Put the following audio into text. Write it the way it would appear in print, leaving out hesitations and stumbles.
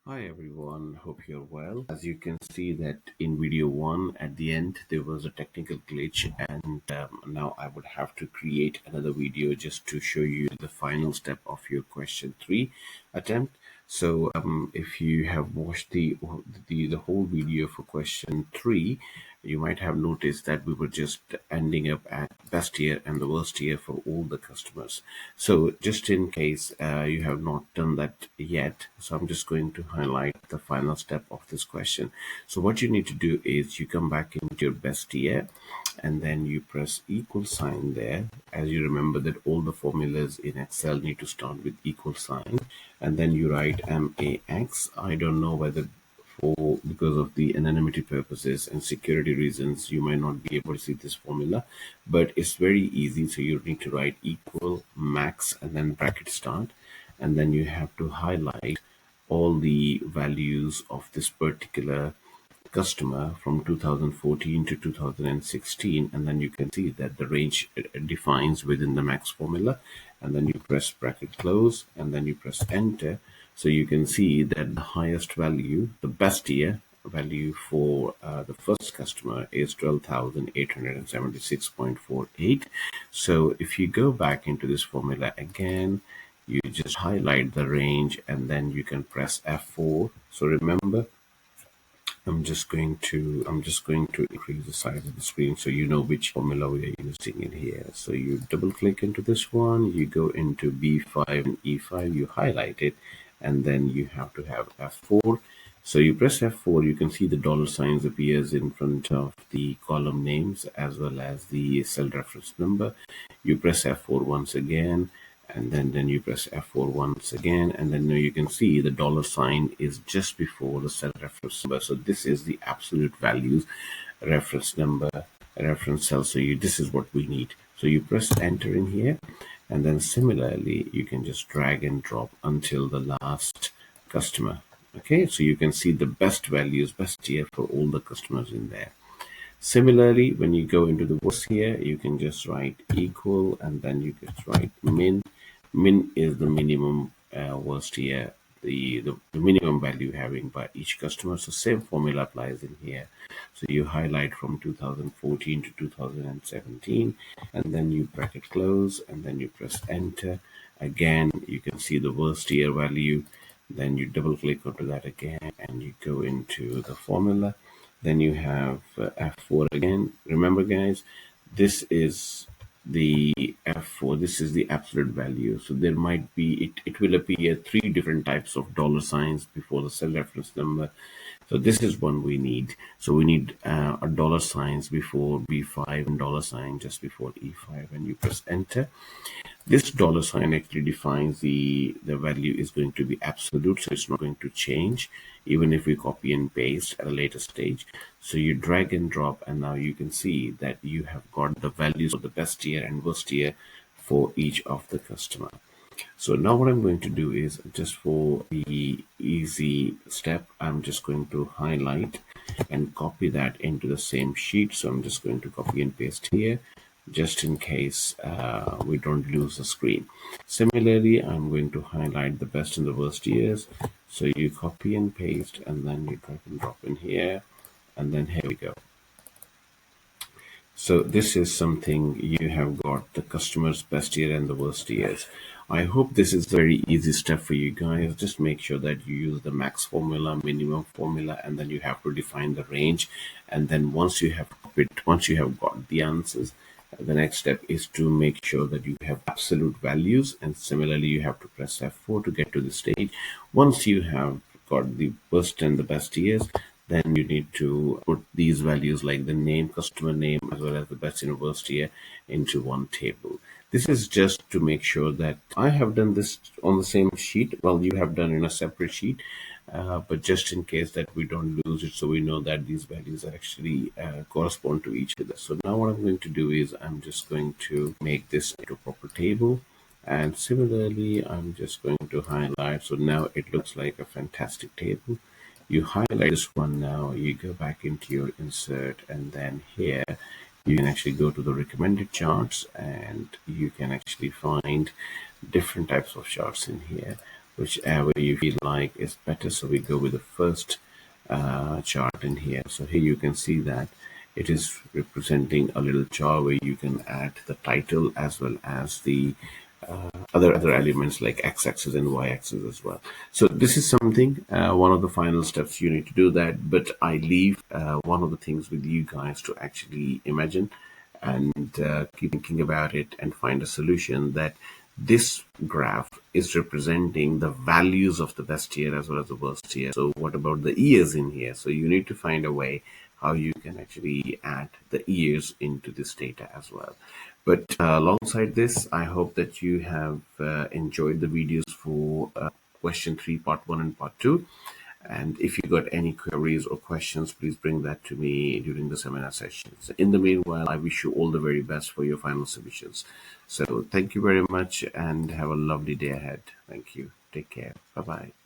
Hi everyone, hope you're well. As you can see that in video one at the end there was a technical glitch and now I would have to create another video just to show you the final step of your question 3 attempt. So if you have watched the whole video for question 3, you might have noticed that we were just ending up at best year and the worst year for all the customers. So just in case you have not done that yet, so I'm just going to highlight the final step of this question. So what you need to do is you come back into your best year and then you press equal sign there. As you remember that all the formulas in Excel need to start with equal sign, and then you write MAX. I don't know whether for because of the anonymity purposes and security reasons you might not be able to see this formula, but it's very easy. So you need to write equal max and then bracket start, and then you have to highlight all the values of this particular customer from 2014 to 2016, and then you can see that the range defines within the max formula, and then you press bracket close and then you press enter. So you can see that the highest value, the best year value for the first customer is 12,876.48. So if you go back into this formula again, you just highlight the range and then you can press F4. So remember, I'm just going to increase the size of the screen so you know which formula we are using in here. So you double click into this one, you go into B5 and E5, you highlight it, and then you have to have F4. So you press F4, you can see the dollar signs appears in front of the column names as well as the cell reference number. You press F4 once again, and then you press F4 once again, and then you can see the dollar sign is just before the cell reference number. So this is the absolute values reference number, reference cell. So this is what we need. So you press enter in here, and then similarly you can just drag and drop until the last customer. Okay, so you can see the best values, best tier for all the customers in there. Similarly, when you go into the worst here, you can just write equal and then you can write min. Min is the minimum worst year, the minimum value having by each customer. So same formula applies in here. So you highlight from 2014 to 2017, and then you bracket close and then you press enter. Again, you can see the worst year value. Then you double click onto that again and you go into the formula. Then you have F4 again. Remember guys, this is the F4, this is the absolute value. So there might be, it will appear three different types of dollar signs before the cell reference number. So this is one we need. So we need a dollar signs before B5 and dollar sign just before E5, and you press enter. This dollar sign actually defines the value is going to be absolute, so it's not going to change even if we copy and paste at a later stage. So you drag and drop, and now you can see that you have got the values of the best year and worst year for each of the customer. So now what I'm going to do is, just for the easy step, I'm just going to highlight and copy that into the same sheet. So I'm just going to copy and paste here just in case we don't lose the screen. Similarly, I'm going to highlight the best and the worst years. So you copy and paste and then you drag and drop in here, and then here we go. So this is something you have got the customer's best year and the worst years. I hope this is a very easy step for you guys. Just make sure that you use the max formula, minimum formula, and then you have to define the range. And then once you have got the answers, the next step is to make sure that you have absolute values, and similarly you have to press F4 to get to the stage. Once you have got the worst and the best years, then you need to put these values like the name, customer name, as well as the best university into one table. This is just to make sure that I have done this on the same sheet. Well, you have done in a separate sheet, but just in case that we don't lose it, so we know that these values actually correspond to each other. So now what I'm going to do is I'm just going to make this into a proper table. And similarly, I'm just going to highlight. So now it looks like a fantastic table. You highlight this one now, you go back into your insert, and then here you can actually go to the recommended charts and you can actually find different types of charts in here. whichever you feel like is better. So we go with the first chart in here. So here you can see that it is representing a little chart where you can add the title as well as the other elements like x-axis and y-axis as well. So this is something, one of the final steps you need to do that, but I leave one of the things with you guys to actually imagine and keep thinking about it and find a solution. That this graph is representing the values of the best year as well as the worst year. So what about the years in here? So you need to find a way how you can actually add the years into this data as well. But alongside this, I hope that you have enjoyed the videos for question 3, part 1 and part 2. And if you got any queries or questions, please bring that to me during the seminar sessions. In the meanwhile, I wish you all the very best for your final submissions. So thank you very much and have a lovely day ahead. Thank you. Take care. Bye bye.